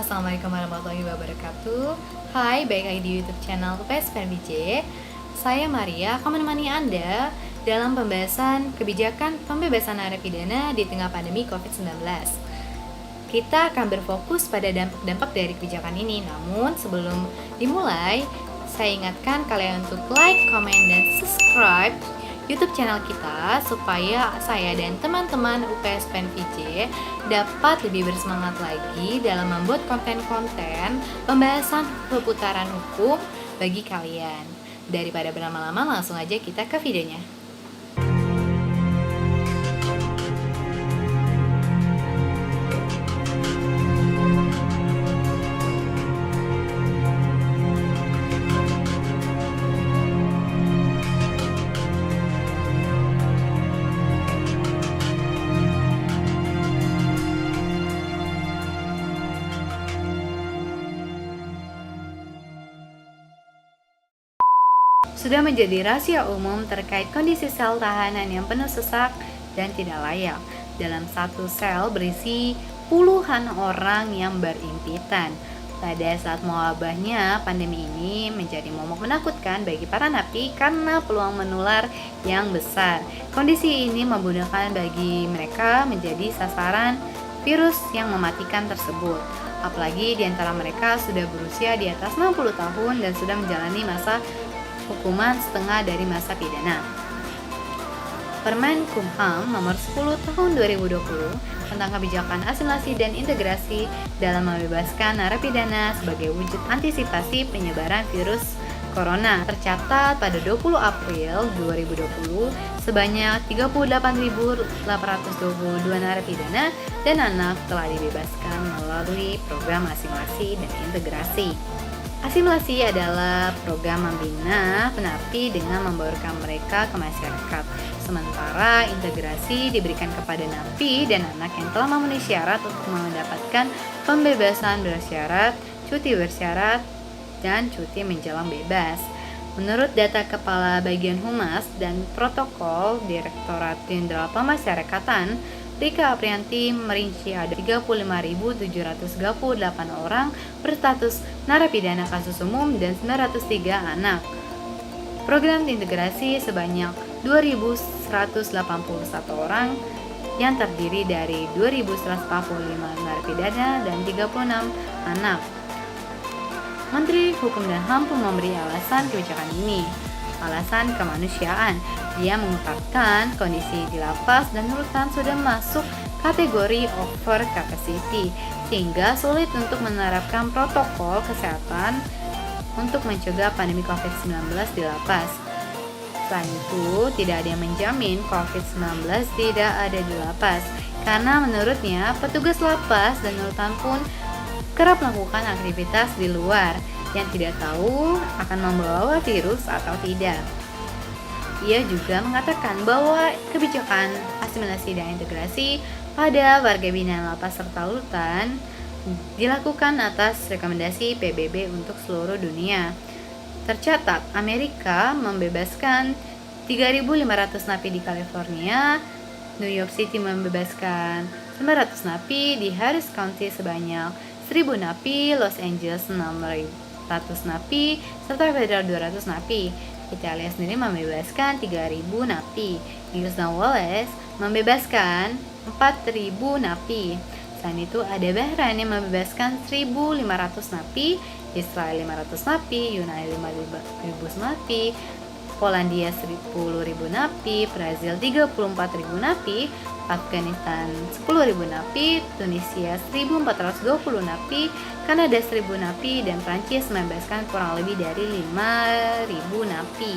Assalamualaikum warahmatullahi wabarakatuh. Hai, balik lagi di YouTube channel UPS PNBJ. Saya Maria akan menemani Anda dalam pembahasan kebijakan pembebasan narapidana di tengah pandemi COVID-19. Kita akan berfokus pada dampak-dampak dari kebijakan ini. Namun sebelum dimulai, saya ingatkan kalian untuk like, comment, dan subscribe YouTube channel kita supaya saya dan teman-teman UPS PNVJ dapat lebih bersemangat lagi dalam membuat konten-konten pembahasan seputaran hukum bagi kalian. Daripada berlama-lama, langsung aja kita ke videonya. Sudah menjadi rahasia umum terkait kondisi sel tahanan yang penuh sesak dan tidak layak. Dalam satu sel berisi puluhan orang yang berimpitan. Pada saat mewabahnya, pandemi ini menjadi momok menakutkan bagi para napi karena peluang menular yang besar. Kondisi ini memudahkan bagi mereka menjadi sasaran virus yang mematikan tersebut. Apalagi di antara mereka sudah berusia di atas 60 tahun dan sudah menjalani masa hukuman setengah dari masa pidana. Permen Kumham nomor 10 tahun 2020 tentang kebijakan asimilasi dan integrasi dalam membebaskan narapidana sebagai wujud antisipasi penyebaran virus corona tercatat pada 20 April 2020 sebanyak 38.822 narapidana dan anak telah dibebaskan melalui program asimilasi dan integrasi. Asimilasi adalah program membina penapi dengan membaurkan mereka ke masyarakat. Sementara integrasi diberikan kepada napi dan anak yang telah memenuhi syarat untuk mendapatkan pembebasan bersyarat, cuti bersyarat, dan cuti menjelang bebas. Menurut data Kepala Bagian Humas dan Protokol Direktorat Jenderal Pemasyarakatan, Rika Aprianti merinci ada 35.738 orang berstatus narapidana kasus umum dan 903 anak. Program integrasi sebanyak 2.181 orang yang terdiri dari 2.145 narapidana dan 36 anak. Menteri Hukum dan HAM pun memberi alasan kebijakan ini. Alasan kemanusiaan. Dia mengungkapkan kondisi di lapas dan rutan sudah masuk kategori over capacity sehingga sulit untuk menerapkan protokol kesehatan untuk mencegah pandemi COVID-19 di lapas. Selain itu, tidak ada yang menjamin COVID-19 tidak ada di lapas karena menurutnya petugas lapas dan rutan pun kerap melakukan aktivitas di luar yang tidak tahu akan membawa virus atau tidak. Ia juga mengatakan bahwa kebijakan asimilasi dan integrasi pada warga binaan lapas serta rutan dilakukan atas rekomendasi PBB untuk seluruh dunia. Tercatat, Amerika membebaskan 3.500 napi di California, New York City membebaskan 900 napi, di Harris County sebanyak 1.000 napi, Los Angeles 600 napi, serta Federal 200 napi. Italia sendiri membebaskan 3.000 napi. New South Wales membebaskan 4.000 napi. Selain itu ada Bahrain yang membebaskan 1.500 napi, Israel 500 napi, Yunani 5.000 napi, Polandia 10.000 napi, Brazil 34.000 napi, Afghanistan 10.000 napi, Tunisia 1.420 napi, Kanada 1.000 napi, dan Prancis membebaskan kurang lebih dari 5.000 napi.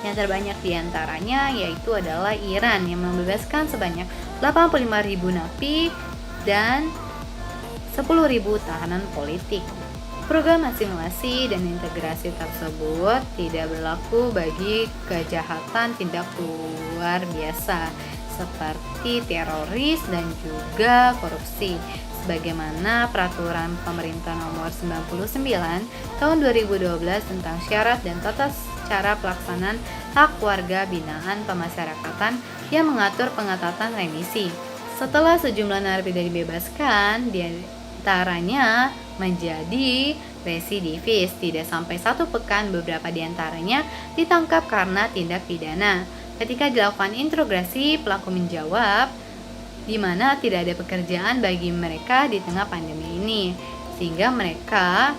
Yang terbanyak diantaranya yaitu adalah Iran yang membebaskan sebanyak 85.000 napi dan 10.000 tahanan politik. Program asimilasi dan integrasi tersebut tidak berlaku bagi kejahatan tindak luar biasa seperti teroris dan juga korupsi, sebagaimana Peraturan Pemerintah Nomor 99 Tahun 2012 tentang syarat dan tata cara pelaksanaan hak warga binaan pemasyarakatan yang mengatur pengetatan remisi. Setelah sejumlah narapidana dibebaskan, di antaranya menjadi residivis. Tidak sampai 1 pekan, beberapa di antaranya ditangkap karena tindak pidana. Ketika dilakukan interogasi, pelaku menjawab di mana tidak ada pekerjaan bagi mereka di tengah pandemi ini, sehingga mereka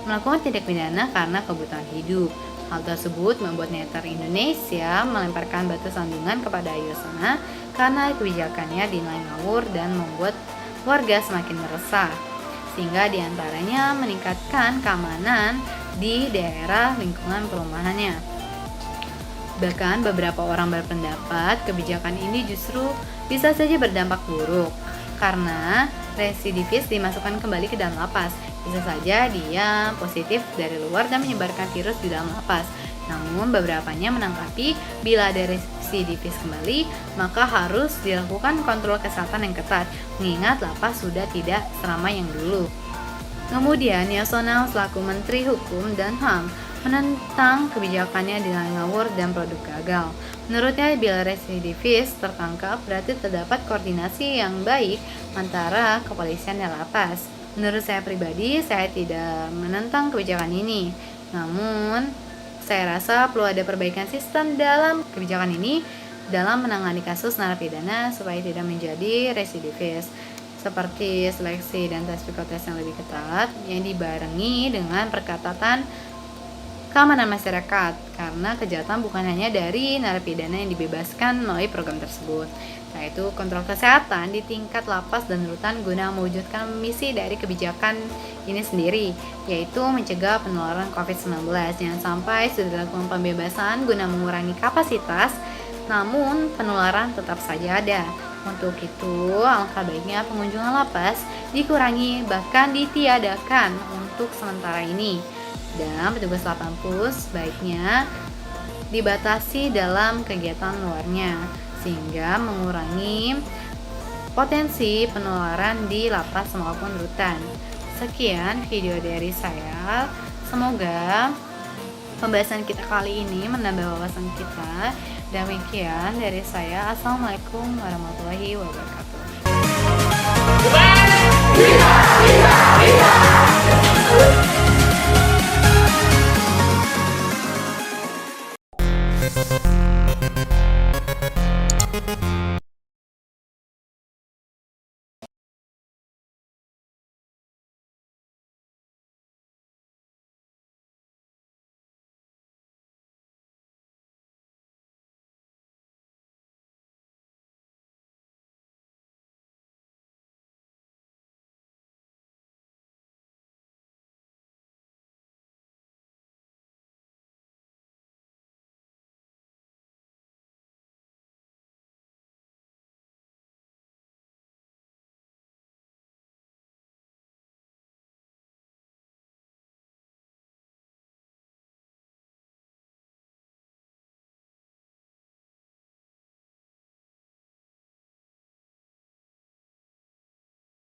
melakukan tindak pidana karena kebutuhan hidup. Hal tersebut membuat Netter Indonesia melemparkan batu sandungan kepada Yosona karena kebijakannya dinilai ngawur dan membuat warga semakin resah, sehingga diantaranya meningkatkan keamanan di daerah lingkungan perumahannya. Bahkan beberapa orang berpendapat kebijakan ini justru bisa saja berdampak buruk karena residivis dimasukkan kembali ke dalam lapas. Bisa saja dia positif dari luar dan menyebarkan virus di dalam lapas. Namun beberapanya menanggapi bila ada residivis kembali, maka harus dilakukan kontrol kesehatan yang ketat, mengingat lapas sudah tidak seramai yang dulu. Kemudian Yasona selaku Menteri Hukum dan HAM menentang kebijakannya dinilai ngawur dan produk gagal. Menurutnya, bila residivis tertangkap, berarti terdapat koordinasi yang baik antara kepolisian dan lapas. Menurut saya pribadi, saya tidak menentang kebijakan ini. Namun, saya rasa perlu ada perbaikan sistem dalam kebijakan ini dalam menangani kasus narapidana supaya tidak menjadi residivis, seperti seleksi dan tes psikotes yang lebih ketat yang dibarengi dengan perketatan keamanan masyarakat, karena kejahatan bukan hanya dari narapidana yang dibebaskan melalui program tersebut, yaitu kontrol kesehatan di tingkat lapas dan rutan guna mewujudkan misi dari kebijakan ini sendiri, yaitu mencegah penularan COVID-19. Jangan sampai sudah dilakukan pembebasan guna mengurangi kapasitas, namun penularan tetap saja ada. Untuk itu, alangkah baiknya pengunjungan lapas dikurangi bahkan ditiadakan untuk sementara ini. Dan petugas lapas sebaiknya dibatasi dalam kegiatan luarnya sehingga mengurangi potensi penularan di lapas maupun rutan. Sekian video dari saya. Semoga pembahasan kita kali ini menambah wawasan kita. Demikian dari saya. Assalamualaikum warahmatullahi wabarakatuh.